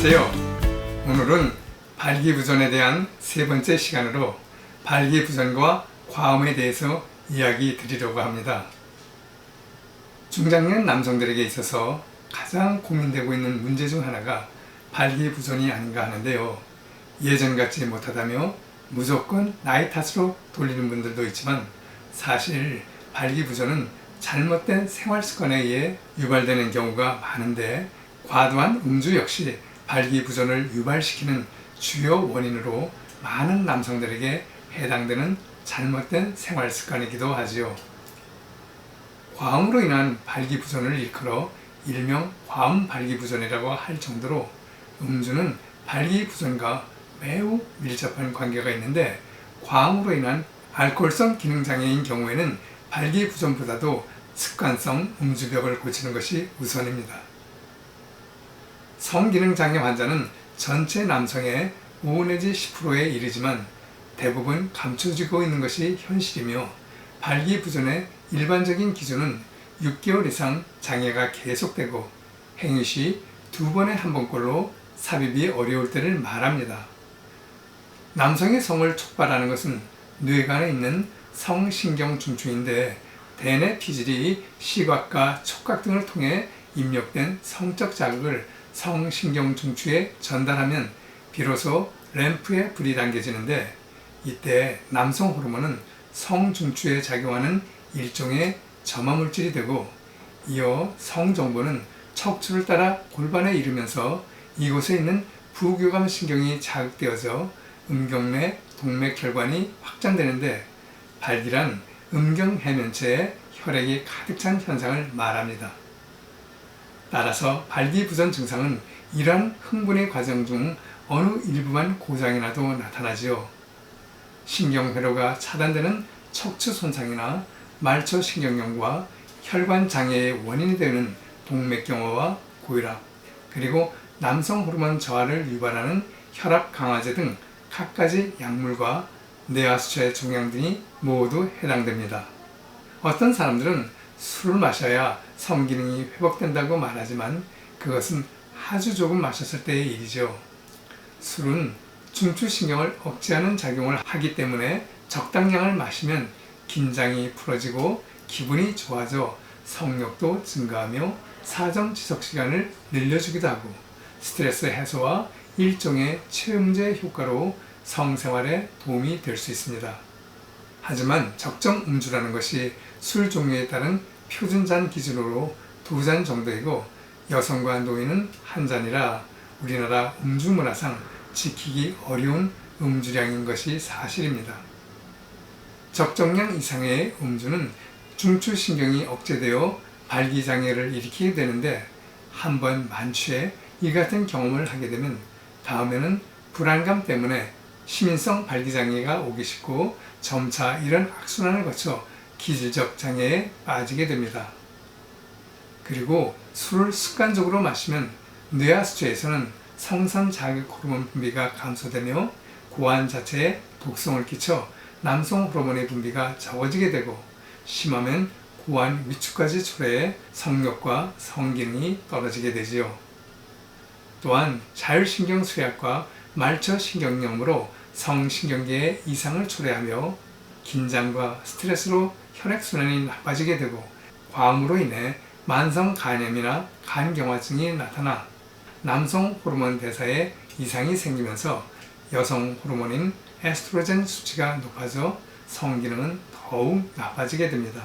안녕하세요. 오늘은 발기부전에 대한 세 번째 시간으로 발기부전과 과음에 대해서 이야기 드리려고 합니다. 중장년 남성들에게 있어서 가장 고민되고 있는 문제 중 하나가 발기부전이 아닌가 하는데요. 예전 같지 못하다며 무조건 나이 탓으로 돌리는 분들도 있지만 사실 발기부전은 잘못된 생활습관에 의해 유발되는 경우가 많은데 과도한 음주 역시 발기부전을 유발시키는 주요 원인으로 많은 남성들에게 해당되는 잘못된 생활습관이기도 하지요. 과음으로 인한 발기부전을 일컬어 일명 과음 발기부전이라고 할 정도로 음주는 발기부전과 매우 밀접한 관계가 있는데 과음으로 인한 알코올성 기능장애인 경우에는 발기부전보다도 습관성 음주벽을 고치는 것이 우선입니다. 성기능장애 환자는 전체 남성의 5 내지 10%에 이르지만 대부분 감춰지고 있는 것이 현실이며 발기부전의 일반적인 기준은 6개월 이상 장애가 계속되고 행위 시 2번에 1번꼴로 삽입이 어려울 때를 말합니다. 남성의 성을 촉발하는 것은 뇌관에 있는 성신경중추인데 대뇌 피질이 시각과 촉각 등을 통해 입력된 성적 자극을 성신경중추에 전달하면 비로소 램프에 불이 당겨지는데 이때 남성 호르몬은 성중추에 작용하는 일종의 점화물질이 되고 이어 성정보는 척추를 따라 골반에 이르면서 이곳에 있는 부교감 신경이 자극되어져 음경내 동맥혈관이 확장되는데 발기란 음경해면체에 혈액이 가득 찬 현상을 말합니다. 따라서 발기부전 증상은 이러한 흥분의 과정 중 어느 일부만 고장이 나도 나타나지요. 신경회로가 차단되는 척추 손상이나 말초신경염과 혈관 장애의 원인이 되는 동맥경화와 고혈압, 그리고 남성 호르몬 저하를 유발하는 혈압 강화제 등 갖가지 약물과 뇌하수체의 종양 등이 모두 해당됩니다. 어떤 사람들은 술을 마셔야 성기능이 회복된다고 말하지만 그것은 아주 조금 마셨을 때의 일이죠. 술은 중추신경을 억제하는 작용을 하기 때문에 적당량을 마시면 긴장이 풀어지고 기분이 좋아져 성욕도 증가하며 사정 지속 시간을 늘려주기도 하고 스트레스 해소와 일종의 체음제 효과로 성생활에 도움이 될 수 있습니다. 하지만 적정 음주라는 것이 술 종류에 따른 표준잔 기준으로 2잔 정도이고 여성과 노인은 1잔이라 우리나라 음주 문화상 지키기 어려운 음주량인 것이 사실입니다. 적정량 이상의 음주는 중추신경이 억제되어 발기장애를 일으키게 되는데 한번 만취해 이 같은 경험을 하게 되면 다음에는 불안감 때문에 시민성 발기장애가 오기 쉽고 점차 이런 악순환을 거쳐 기질적 장애에 빠지게 됩니다. 그리고 술을 습관적으로 마시면 뇌하수체에서는 성선 자극 호르몬 분비가 감소되며 고환 자체에 독성을 끼쳐 남성 호르몬의 분비가 적어지게 되고 심하면 고환 위축까지 초래해 성욕과 성기능이 떨어지게 되지요. 또한 자율신경 쇠약과 말초신경염으로 성신경계에 이상을 초래하며 긴장과 스트레스로 혈액순환이 나빠지게 되고 과음으로 인해 만성 간염이나 간경화증이 나타나 남성 호르몬 대사에 이상이 생기면서 여성 호르몬인 에스트로겐 수치가 높아져 성기능은 더욱 나빠지게 됩니다.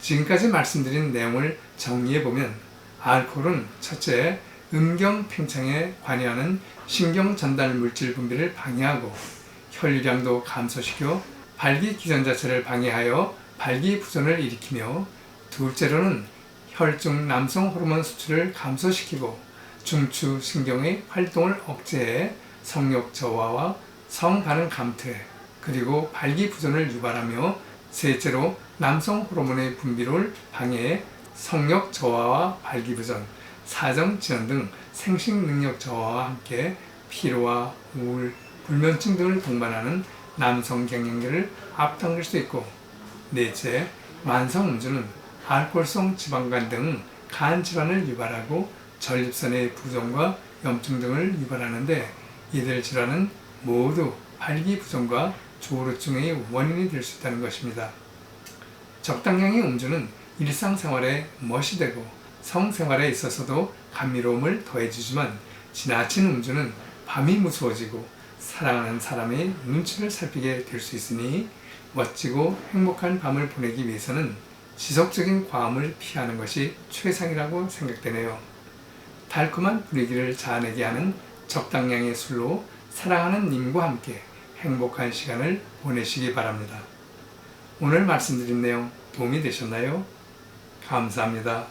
지금까지 말씀드린 내용을 정리해보면 알코올은 첫째, 음경 팽창에 관여하는 신경 전달 물질 분비를 방해하고 혈류량도 감소시켜 발기 기전 자체를 방해하여 발기부전을 일으키며 둘째로는 혈중 남성 호르몬 수치를 감소시키고 중추 신경의 활동을 억제해 성욕 저하와 성반응 감퇴 그리고 발기부전을 유발하며 셋째로 남성 호르몬의 분비를 방해해 성욕 저하와 발기부전, 사정지연 등 생식능력 저하와 함께 피로와 우울, 불면증 등을 동반하는 남성 갱년기를 앞당길 수 있고 넷째, 만성 음주는 알코올성 지방간 등 간 질환을 유발하고 전립선의 부종과 염증 등을 유발하는데 이들 질환은 모두 발기부전과 조루증의 원인이 될 수 있다는 것입니다. 적당량의 음주는 일상생활에 멋이 되고 성생활에 있어서도 감미로움을 더해주지만 지나친 음주는 밤이 무서워지고 사랑하는 사람의 눈치를 살피게 될 수 있으니 멋지고 행복한 밤을 보내기 위해서는 지속적인 과음을 피하는 것이 최상이라고 생각되네요. 달콤한 분위기를 자아내게 하는 적당량의 술로 사랑하는 님과 함께 행복한 시간을 보내시기 바랍니다. 오늘 말씀드린 내용 도움이 되셨나요? 감사합니다.